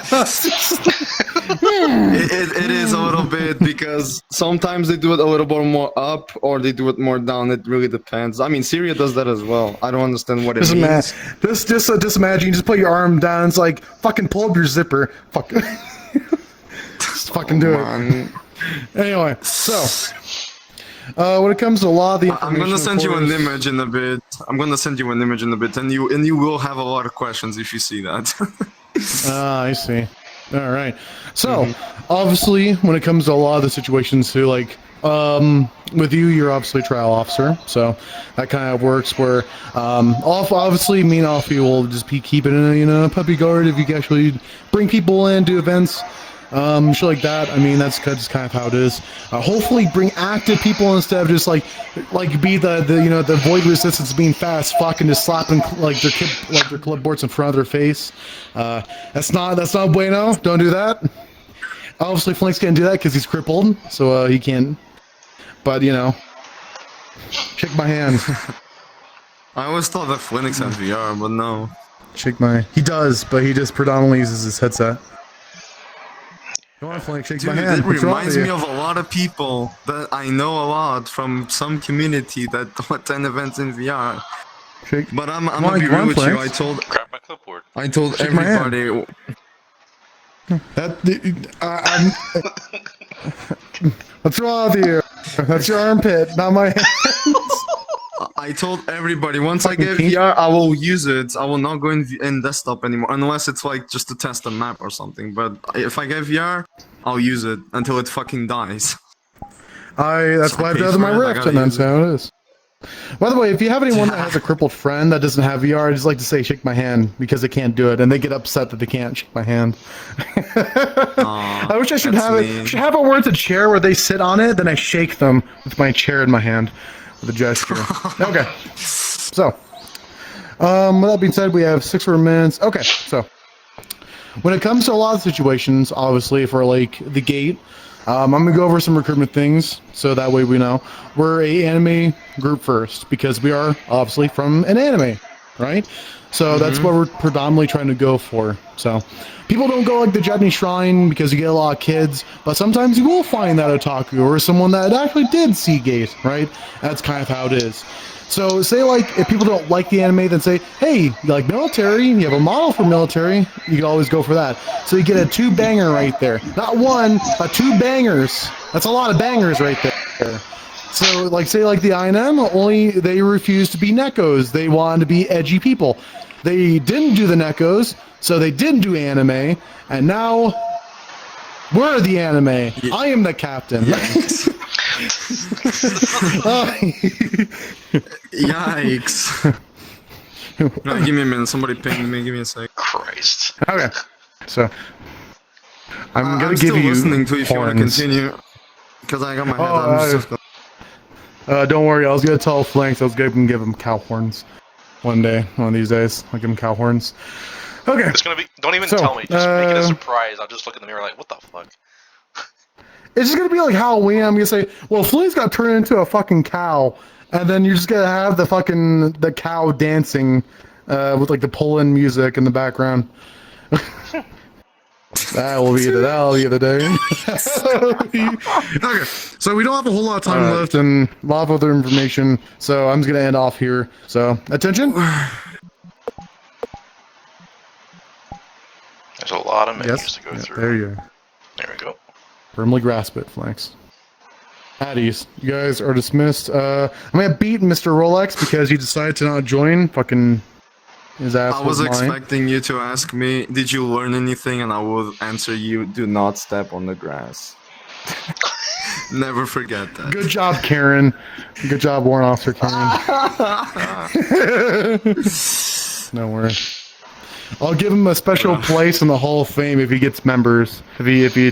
It is a little bit, because sometimes they do it a little bit more up or they do it more down. It really depends. I mean, Syria does that as well. I don't understand what it means. Just imagine, you just put your arm down. It's like fucking pull up your zipper. Fuck. Just fucking do it. Anyway, so. When it comes to a lot of the I'm gonna send you an image in a bit. And you will have a lot of questions if you see that. I see. All right. So, obviously, when it comes to a lot of the situations too, like, with you, you're obviously a trial officer, so that kind of works where, obviously, me and all of you will just be keeping a puppy guard if you actually bring people in, do events. Shit like that. I mean, that's just kind of how it is. Hopefully, bring active people instead of just like be the void resistance being fast, fucking just slapping like their clipboards in front of their face. That's not bueno. Don't do that. Obviously, Flink's can't do that because he's crippled, so he can't. But shake my hand. I always thought that Flinix had VR, but no. He does, but he just predominantly uses his headset. Come on, Flink, shake my hand. It reminds me of a lot of people that I know a lot from some community that attend events in VR. But I'm gonna be real with you. Grab my clipboard. I told everybody. What's wrong with you? That's your armpit, not my hands. I told everybody, once I get VR, I will use it. I will not go in desktop anymore, unless it's like just to test a map or something. But if I get VR, I'll use it until it fucking dies. That's why I've done my Rift, and that's how it is. By the way, if you have anyone that has a crippled friend that doesn't have VR, I just like to say shake my hand because they can't do it, and they get upset that they can't shake my hand. I wish I should have it. Should have it where it's a chair where they sit on it, then I shake them with my chair in my hand. With a gesture. Okay. So, with that being said, we have 6 more minutes. Okay, so when it comes to a lot of situations, obviously for like the gate, I'm gonna go over some recruitment things so that way we know we're a anime group first because we are obviously from an anime, right? So that's what we're predominantly trying to go for. So people don't go like the Japanese shrine because you get a lot of kids, but sometimes you will find that otaku or someone that actually did see Gate, right? That's kind of how it is. So say like if people don't like the anime, then say, hey, you like military, you have a model for military, you can always go for that. So you get a 2-banger right there. Not one, but 2 bangers. That's a lot of bangers right there. So like say like the INM, only they refused to be Nekos. They wanted to be edgy people. They didn't do the Nekos, so they didn't do anime, and now we're the anime. Yeah. I am the captain. Yikes. Yikes. No, give me a minute. Somebody ping me. Give me a sec. Christ. Okay. So I'm gonna I'm give still you listening to if you want to horns. continue. Because I got my head. Don't worry. I was gonna tell Flanks I was gonna give him cow horns one of these days. I'll give him cow horns. Okay. It's gonna be. Don't even tell me. Just make it a surprise. I'll just look in the mirror like, what the fuck? It's just gonna be like Halloween. I'm gonna say, well, Flea's got turned into a fucking cow, and then you're just gonna have the cow dancing, with like the pull-in music in the background. That'll be the day. Okay, so we don't have a whole lot of time left and a lot of other information, so I'm just gonna end off here. So attention. There's a lot of menus to go through. There you go. There we go. Firmly grasp it, Flanks. At ease. You guys are dismissed. I'm gonna beat Mr. Rolex because he decided to not join. Fucking his ass. I was expecting you to ask me, did you learn anything? And I will answer you, do not step on the grass. Never forget that. Good job, Karen. Good job, Warrant Officer Karen. No worries. I'll give him a special place in the Hall of Fame if he gets members. If he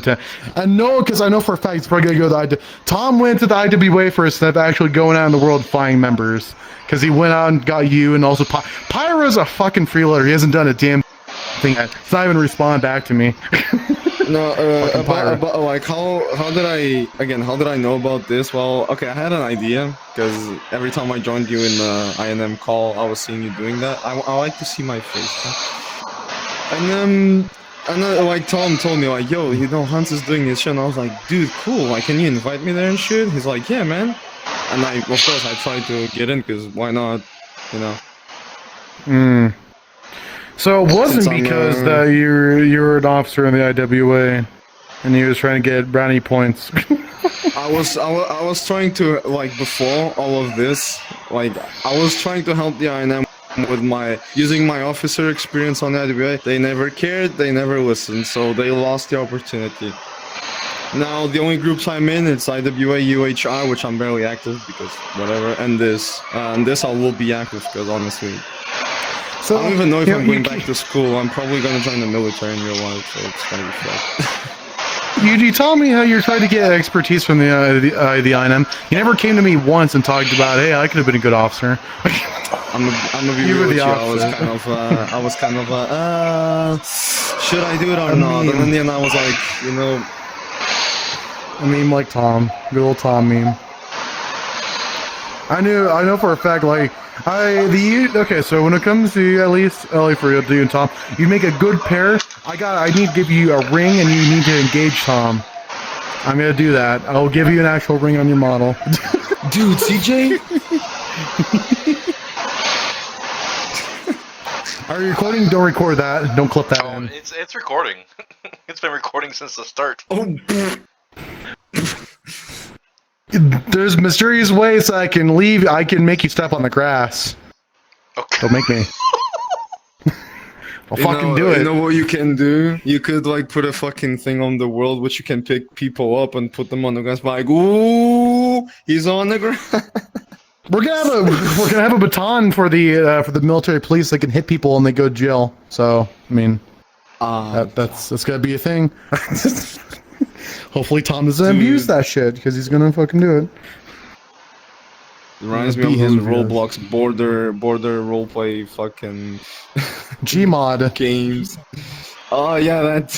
I know, because I know for a fact he's probably gonna go to the Tom went to the IWA for a step, actually going out in the world finding members, because he went out and got you, and also Pyro's a fucking freeloader. He hasn't done a damn thing. He's not even respond back to me. No, about like how did I know about this? Well, okay, I had an idea because every time I joined you in the INM call, I was seeing you doing that. I like to see my face, huh? And then like Tom told me like, yo, you know, Hans is doing this shit, and I was like, dude, cool. Like, can you invite me there and shit? He's like, yeah, man. And of course I tried to get in because why not, you know? Hmm. So it wasn't because that you were an officer in the IWA, and he was trying to get brownie points. I was trying to, like, before all of this, like, I was trying to help the INM with using my officer experience on the IWA. They never cared, they never listened, so they lost the opportunity. Now the only groups I'm in, it's IWA, UHR, which I'm barely active because whatever, and this I will be active because honestly. So I don't even know if I'm going back to school. I'm probably gonna join the military in real life, so it's gonna be fun. You told me how you're trying to get expertise from the INM. You never came to me once and talked about, hey, I could have been a good officer. I'm gonna be real with you. I was kind of, should I do it or not? And in the end, I was like, you know, a meme like Tom, good old Tom meme. I know for a fact, like. Okay, so when it comes to you, at least, Ellie, for you and Tom, you make a good pair. I need to give you a ring, and you need to engage Tom. I'm gonna do that. I'll give you an actual ring on your model. Dude, CJ? Are you recording? Don't record that. Don't clip that in. It's recording. It's been recording since the start. Oh. There's mysterious ways I can leave. I can make you step on the grass. Okay. Don't make me. I'll fucking do it. You know what you can do? You could like put a fucking thing on the world which you can pick people up and put them on the grass. Like, ooh, he's on the grass. We're gonna have a baton for the military police that can hit people and they go to jail. So I mean, that's gonna be a thing. Hopefully Tom doesn't abuse that shit, because he's gonna fucking do it. Reminds me of those Roblox border roleplay fucking Gmod games. Oh yeah, that.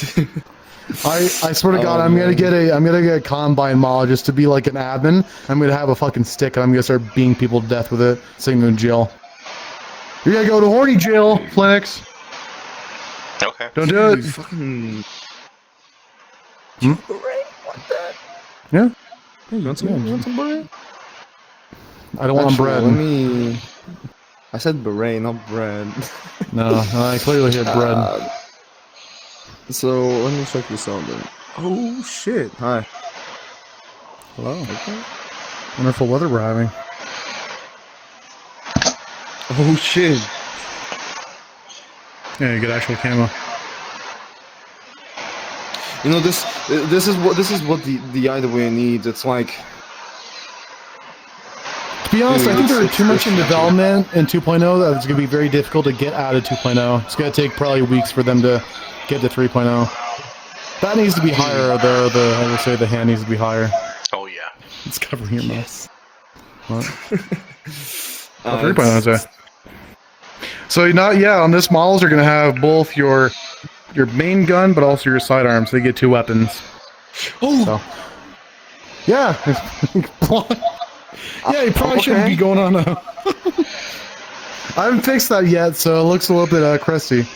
I swear to God, I'm gonna get a combine model just to be like an admin. I'm gonna have a fucking stick and I'm gonna start beating people to death with it, sending them in jail. You're gonna go to horny jail, Flinix. Okay. Don't do it. Fucking. Like that? Yeah. Hey, you want some beret? I don't want bread. I said beret, not bread. No, I clearly had bread. So let me check this out then. Oh shit! Hi. Hello. Okay. Wonderful weather we're having. Oh shit! Yeah, you get actual camo. You know this is what the IWA needs. It's like, to be honest, I think they're too much in development in 2.0 that it's gonna be very difficult to get out of 2.0. It's gonna take probably weeks for them to get to 3.0. That needs to be higher. I would say the hand needs to be higher. Oh yeah. It's covering your mouth. What? 3.0 is there. So on this models are gonna have both your main gun, but also your sidearms. So you get two weapons. Oh! So. Yeah. Yeah, you probably shouldn't be going on a... I haven't fixed that yet, so it looks a little bit crusty.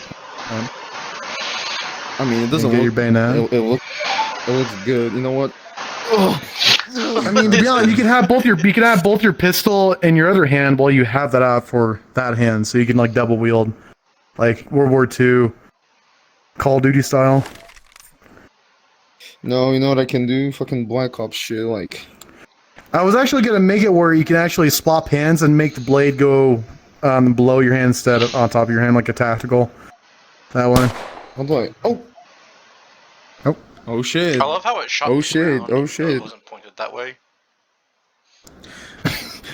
I mean, it doesn't get look... your bayonet. It looks good. You know what? I mean, to be honest, you can have both your pistol and your other hand while you have that out for that hand, so you can like double wield, like World War II, Call of Duty style. No, you know what I can do? Fucking Black Ops shit, like... I was actually gonna make it where you can actually swap hands and make the blade go below your hand instead of on top of your hand, like a tactical. That way. How do I... Oh! Oh. Oh shit. I love how it shot. Oh shit. Around, Oh shit. It wasn't pointed it that way.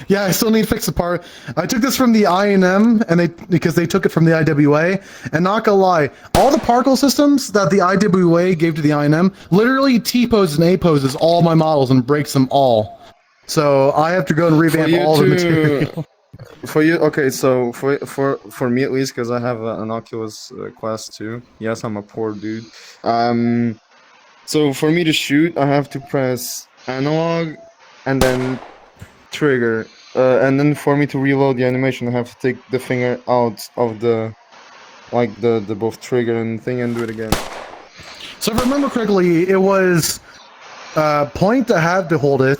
Yeah, I still need to fix the part. I took this from the INM, because they took it from the IWA, and not gonna lie, all the particle systems that the IWA gave to the INM literally T-poses and A-poses all my models and breaks them all. So I have to go and revamp all the material. For you, okay, so for me at least, because I have an Oculus Class 2. Yes, I'm a poor dude. So for me to shoot, I have to press analog and then trigger. And then for me to reload the animation, I have to take the finger out of the both trigger and thing and do it again. So if I remember correctly, it was point to have to hold it,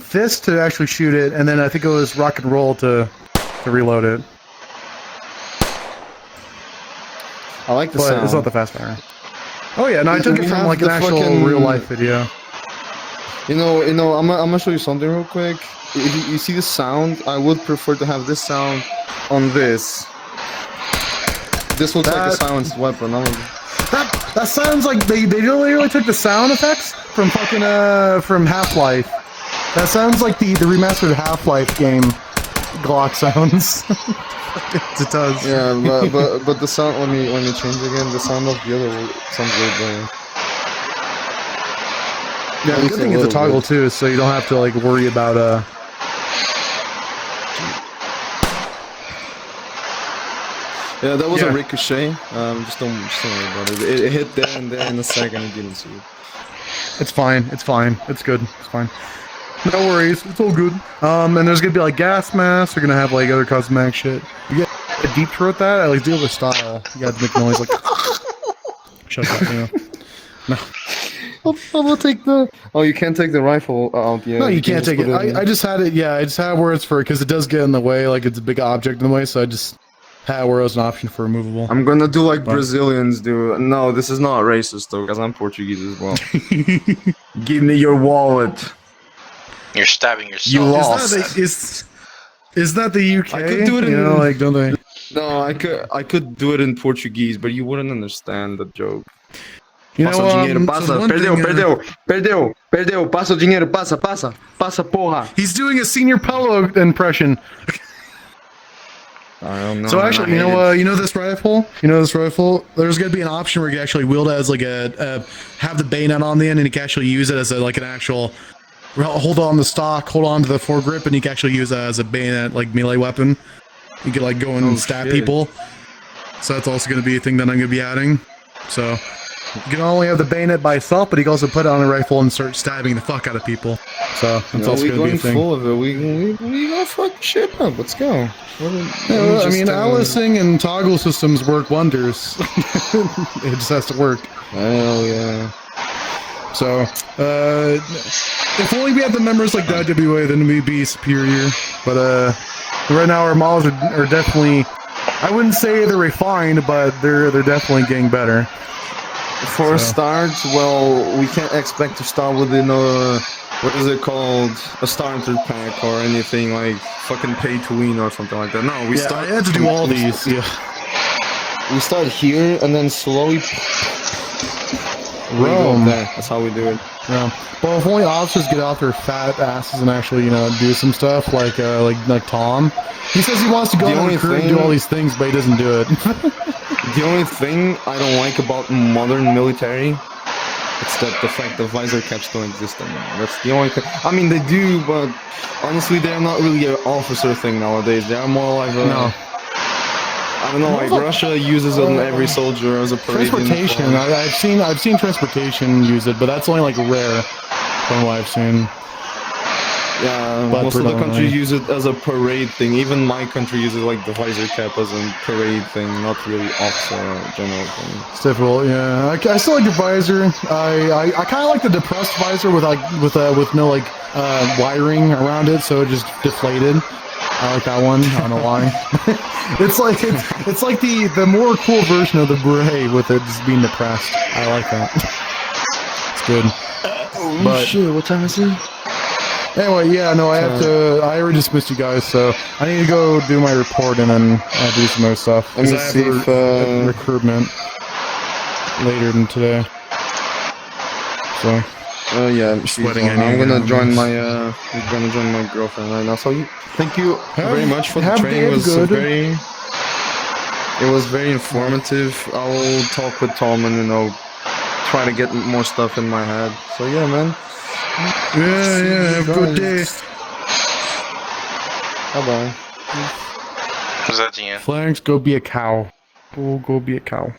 fist to actually shoot it, and then I think it was rock and roll to reload it. I like the But sound. it's not the fast fire. Oh yeah, no, I took We it from have like an the actual fucking- real life video. You know, I'm gonna show you something real quick. If you see the sound, I would prefer to have this sound on this. This looks like a That- silenced weapon. That sounds like they literally took the sound effects from fucking from Half-Life. That sounds like the remastered Half-Life game Glock sounds. It does. Yeah, but the sound. Let me change again. The sound of the other sounds way better. Yeah, At the least good a thing it's a little toggle bit. too, so you don't have to like worry about Yeah, that was Yeah. a ricochet. Just don't worry about it. It hit there and there in a second. You didn't see it. It's fine. It's fine. It's good. It's fine. No worries. It's all good. And there's gonna be like gas masks. They're gonna have like other cosmetic shit. You get a deep throat that. I like do the style. You got to make noise like. Shut up. You know. No. I will take the. Oh, you can't take the rifle out. Yeah. No, you can't just take it. put in. I just had it. Yeah, I just had where it's for because it does get in the way. Like it's a big object in the way, so I just had where it was an option for removable. I'm gonna do like But- Brazilians do. No, this is not racist though, because I'm Portuguese as well. Give me your wallet. You're stabbing yourself. You lost. Is that the UK? I could do it You in- know, like don't they? No, I could do it in Portuguese, but you wouldn't understand the joke. You Passa know, o dinheiro, so passa. one Perdeu, thing, perdeu. Passa o dinheiro, passa, porra. He's doing a Senior Pello impression. I don't know. So man, actually, I you hate know, it. you know this rifle. There's gonna be an option where you can actually wield it as like have the bayonet on the end, and you can actually use it as like an actual. Hold on the stock, hold on to the foregrip, and you can actually use that as a bayonet, like melee weapon. You can like go in and stab shit. people. So that's also gonna be a thing that I'm gonna be adding. So you can only have the bayonet by itself, but you can also put it on a rifle and start stabbing the fuck out of people. So that's No, also we gonna be a going thing. full of it. We gonna fuck shit up. Let's go. Yeah, I mean, Alicing and toggle systems work wonders. It just has to work. Hell yeah. So, if only we had the members like the IWA, then we'd be superior. But right now our models are definitely, I wouldn't say they're refined, but they're definitely getting better. For a So- start, well, we can't expect to start within a, what is it called? A starter pack or anything like fucking pay to win or something like that. No, we Yeah, start. I had to do all these. Yeah. We start here and then slowly. We go Rome. there. That's how we do it. Yeah. Well, if only officers get off their fat asses and actually, do some stuff like Tom. He says he wants to go The and only recruit and thing- do all these things, but he doesn't do it. The only thing I don't like about modern military, it's that the fact that visor caps don't exist anymore. That's the only thing. I mean, they do, but honestly, they're not really an officer thing nowadays. They are more like a, No. I don't know, like Russia uses it on every soldier as a parade Transportation. uniform. I've seen transportation use it, but that's only like rare from what I've seen. Yeah, But most of the predominantly. countries use it as a parade thing. Even my country uses like the visor cap as a parade thing, not really officer general thing. It's difficult. Yeah, I still like the visor. I kind of like the depressed visor with no wiring around it, so it just deflated. I like that one. I don't know why. it's like the more cool version of the beret with it just being depressed. I like that. It's good. Oh But- shit! What time is it? Anyway, yeah, no, I already dismissed you guys, so I need to go do my report and then do some other stuff. Let me 'Cause I have see a if, recruitment later than today. So, Yeah, she's Sweating on. any I'm gonna join hands. my girlfriend right now. So thank you very much for the Have training. It it was good. it was very informative. I'll talk with Tom and try to get more stuff in my head. So yeah, man. Yeah, have a good day. Bye bye. Was that the end? Flanks, go be a cow. Go be a cow.